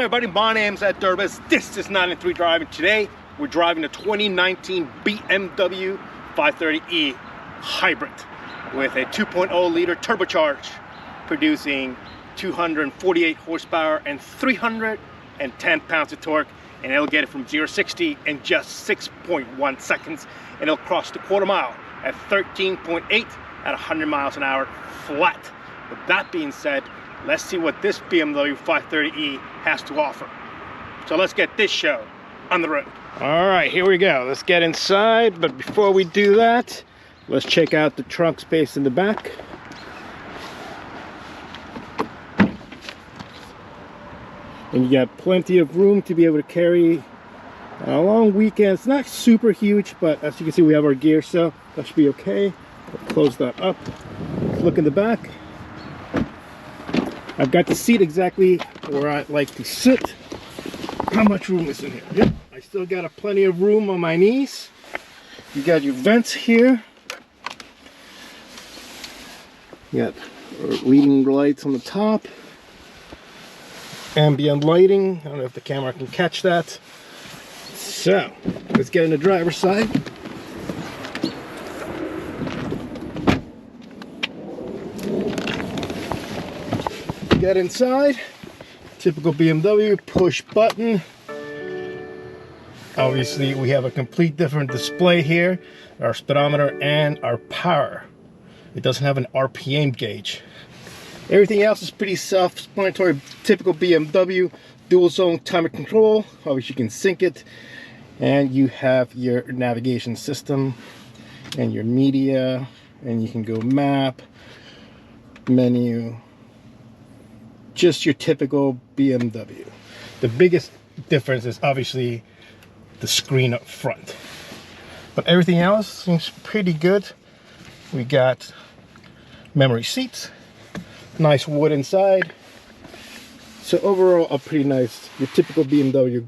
everybody, my name's Ed Durbis. This is 93 Driving. Today we're driving a 2019 BMW 530e Hybrid with a 2.0 liter turbocharged, producing 248 horsepower and 310 pounds of torque, and it'll get it from 0 to 60 in just 6.1 seconds, and it'll cross the quarter mile at 13.8 at 100 miles an hour flat. With that being said, let's see what this BMW 530e has to offer. So let's get this show on the road. All right, here we go. Let's get inside, but before we do that, let's check out the trunk space in the back. And you got plenty of room to be able to carry a long weekend. It's not super huge, but as you can see, we have our gear, so that should be okay. We'll close that up. Let's look in the back. I've got the seat exactly where I like to sit. How much room is in here? Yep, I still got plenty of room on my knees. You got your vents here. You got leading lights on the top. Ambient lighting. I don't know if the camera can catch that. So, let's get in the driver's side. Get inside. Typical BMW push button. Obviously we have a complete different display here, our speedometer and our power. It doesn't have an RPM gauge. Everything else is pretty self-explanatory. Typical BMW dual zone climate control. Obviously you can sync it, and you have your navigation system and your media, and you can go map, menu. Just your typical BMW. The biggest difference is obviously the screen up front, but everything else seems pretty good. We got memory seats, nice wood inside, so overall a pretty nice, your typical BMW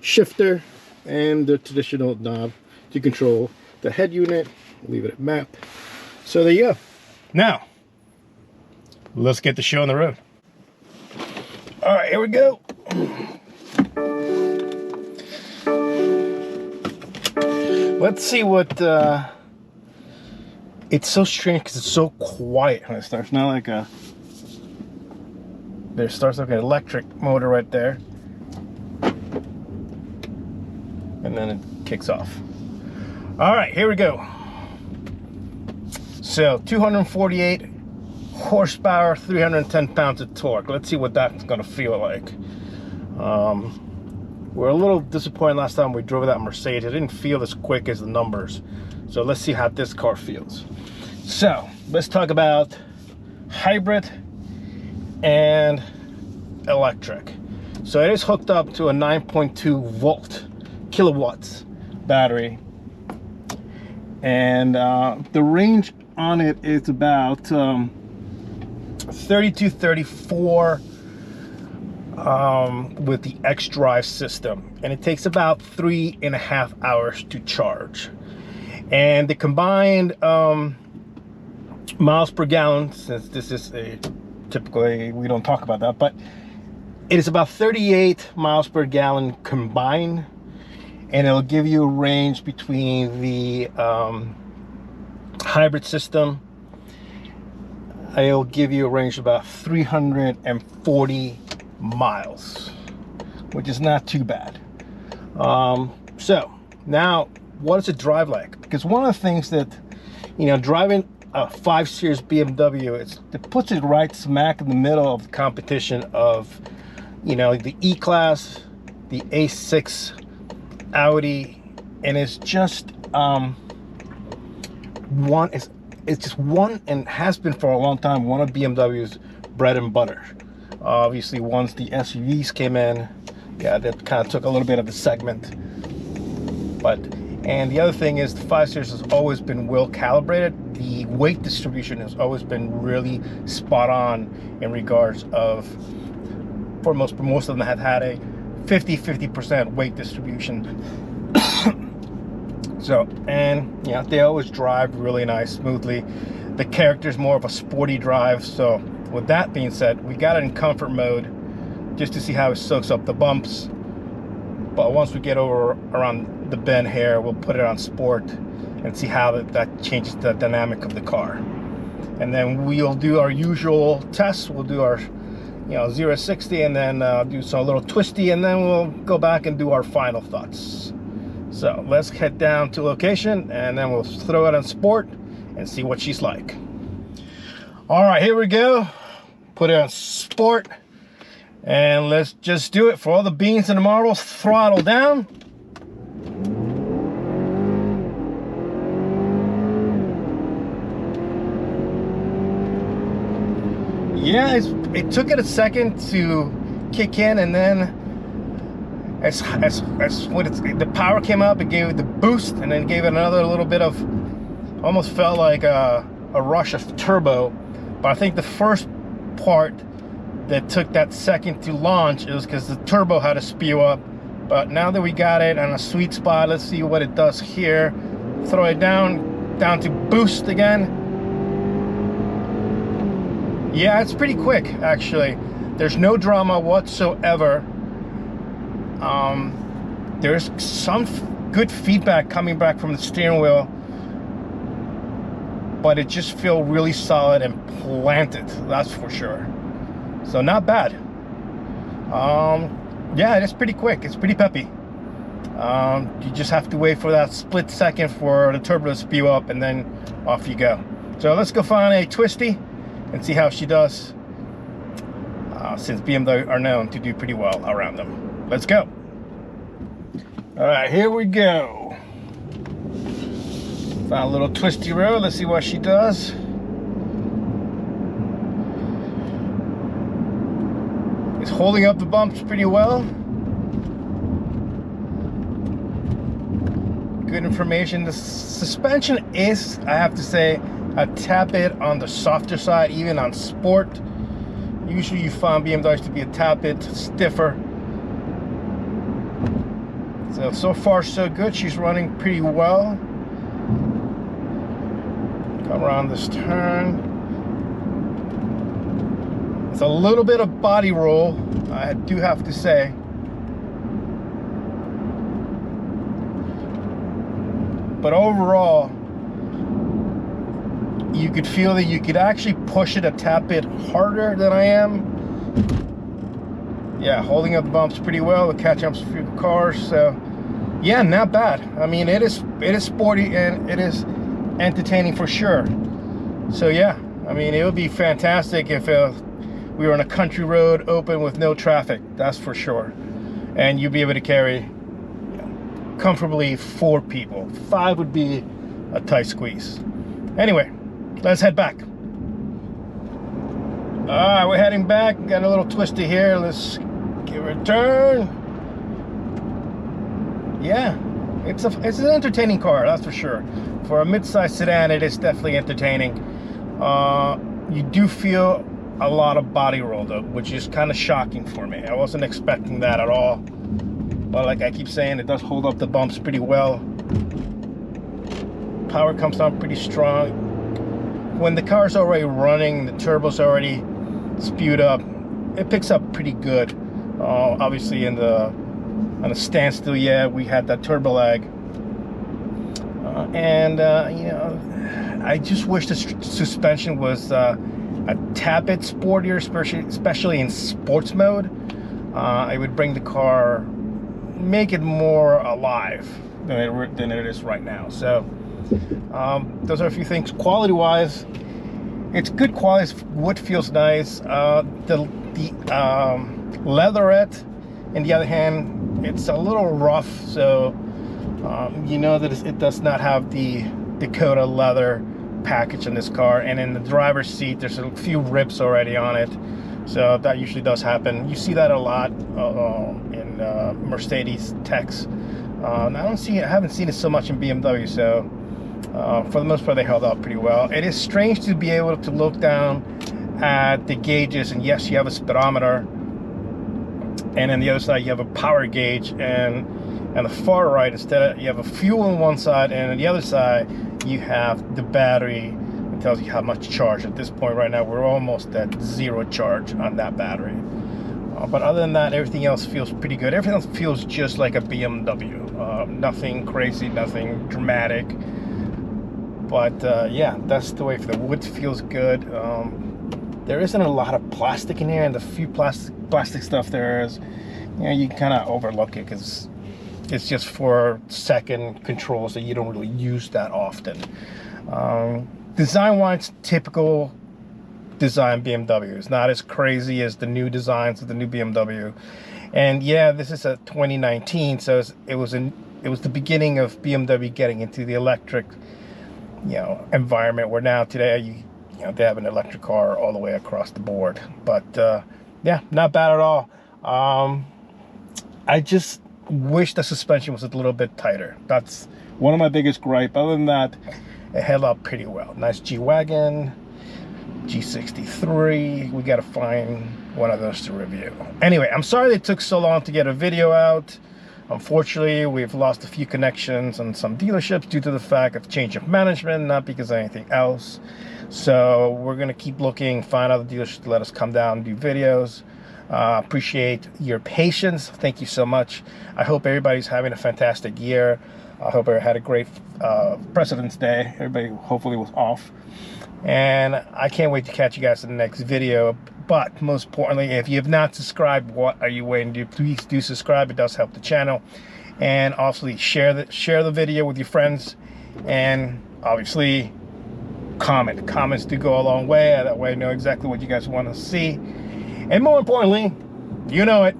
shifter, and the traditional knob to control the head unit. Leave it at map. So there you go. Now let's get the show on the road. All right, here we go. Let's see what, it's so strange because it's so quiet when it starts. Not like a, there starts like an electric motor right there. And then it kicks off. All right, here we go. So 248 horsepower, 310 pounds of torque. Let's see what that's gonna feel like. We're a little disappointed last time we drove that Mercedes. It didn't feel as quick as the numbers. So let's see how this car feels. So let's talk about hybrid and electric. So it is hooked up to a 9.2 kilowatts battery, and the range on it is about 32-34 with the X-Drive system, and it takes about 3.5 hours to charge. And the combined miles per gallon, since this is a typically we don't talk about that, but it is about 38 miles per gallon combined, and it'll give you a range between the hybrid system. It'll give you a range of about 340 miles, which is not too bad. So now, what does it drive like? Because one of the things that, you know, driving a 5 Series BMW, it puts it right smack in the middle of the competition of, you know, the E-Class, the A6 Audi, and it's just it's just one, and has been for a long time, one of BMW's bread and butter. Obviously once the SUVs came in, yeah, that kind of took a little bit of the segment. But, and the other thing is the 5 Series has always been well calibrated. The weight distribution has always been really spot on in regards of, for most of them have had a 50% weight distribution. So, and yeah, they always drive really nice, smoothly. The character's more of a sporty drive. So with that being said, we got it in comfort mode. just to see how it soaks up the bumps. But once we get over around the bend here, we'll put it on sport and see how that changes the dynamic of the car. And then we'll do our usual tests. We'll do our 0 to 60, and then do some little twisty, and then we'll go back and do our final thoughts. So let's head down to location, and then we'll throw it on sport and see what she's like. All right, here we go. Put it on sport, and let's just do it. For all the beans and the marbles, throttle down. Yeah, it took it a second to kick in, and then as the power came up, it gave it the boost, and then gave it another little bit of, almost felt like a rush of turbo. But I think the first part that took that second to launch is because the turbo had to spew up. But now that we got it on a sweet spot, let's see what it does here. Throw it down to boost again. Yeah, it's pretty quick, actually. There's no drama whatsoever. There's some good feedback coming back from the steering wheel, but it just feels really solid and planted, that's for sure. So not bad. Yeah, it's pretty quick. It's pretty peppy. You just have to wait for that split second for the turbo to spew up, and then off you go. So let's go find a twisty and see how she does, since BMW are known to do pretty well around them. Let's go. All right, here we go. Found a little twisty road. Let's see what she does. It's holding up the bumps pretty well. Good information. The suspension is, I have to say, a tad bit on the softer side, even on sport. Usually you find BMWs to be a tad bit stiffer. So far so good. She's running pretty well. Come around this turn. It's a little bit of body roll, I do have to say. But overall, you could feel that you could actually push it a tad bit harder than I am. Yeah, holding up the bumps pretty well to catch up a few cars. So yeah, not bad. I mean, it is sporty and it is entertaining for sure. So yeah, I mean, it would be fantastic if we were on a country road open with no traffic, that's for sure. And you'd be able to carry comfortably 4 people. 5 would be a tight squeeze. Anyway, let's head back. All right, we're heading back. Got a little twisty here. Let's give it a turn. Yeah, it's an entertaining car, that's for sure. For a mid-size sedan, it is definitely entertaining. You do feel a lot of body roll though, which is kind of shocking for me. I wasn't expecting that at all. But like I keep saying, it does hold up the bumps pretty well. Power comes on pretty strong. When the car's already running, the turbo's already spewed up, it picks up pretty good. Obviously on a standstill, yeah, we had that turbo lag. You know, I just wish the suspension was a tad bit sportier, especially in sports mode. It would bring the car, make it more alive than it is right now. So those are a few things. Quality wise, it's good quality. Wood feels nice. The leatherette, on the other hand, it's a little rough, so you know that it does not have the Dakota leather package in this car. And in the driver's seat, there's a few rips already on it, so that usually does happen. You see that a lot in Mercedes techs. I haven't seen it so much in BMW, so for the most part they held up pretty well. It is strange to be able to look down at the gauges, and yes, you have a speedometer, and on the other side you have a power gauge, and on the far right, instead you have a fuel on one side, and on the other side you have the battery. It tells you how much charge. At this point right now, we're almost at 0 charge on that battery. But other than that, everything else feels pretty good. Everything else feels just like a BMW. Nothing crazy, nothing dramatic. But yeah, that's the way. The wood feels good. There isn't a lot of plastic in here, and the few plastic stuff there is, you know, you can kind of overlook it because it's just for second controls that you don't really use that often. Design-wise, typical design BMW. It's not as crazy as the new designs of the new BMW. And yeah, this is a 2019, so it was the beginning of BMW getting into the electric, you know, environment, where now today you know, they have an electric car all the way across the board. But yeah, not bad at all. I just wish the suspension was a little bit tighter. That's one of my biggest gripe. Other than that, it held up pretty well. Nice G-Wagon, G63. We got to find one of those to review. Anyway, I'm sorry it took so long to get a video out. Unfortunately, we've lost a few connections on some dealerships due to the fact of change of management, not because of anything else. So we're going to keep looking, find other dealerships to let us come down and do videos. Appreciate your patience. Thank you so much. I hope everybody's having a fantastic year. I hope everybody had a great President's Day. Everybody hopefully was off. And I can't wait to catch you guys in the next video. But most importantly, if you have not subscribed, what are you waiting to do? Please do subscribe. It does help the channel. And obviously share the video with your friends. And obviously comment. Comments do go a long way. That way I know exactly what you guys want to see. And more importantly, you know it.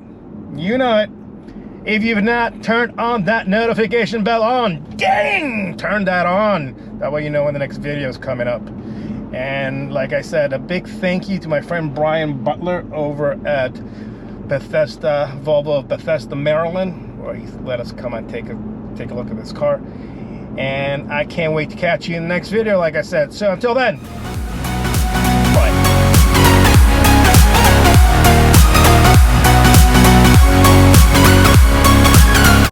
If you've not turned on that notification bell on, ding! Turn that on. That way you know when the next video is coming up. And like I said, a big thank you to my friend Brian Butler over at Bethesda, Volvo of Bethesda, Maryland, where he let us come and take a look at this car. And I can't wait to catch you in the next video, like I said. So until then,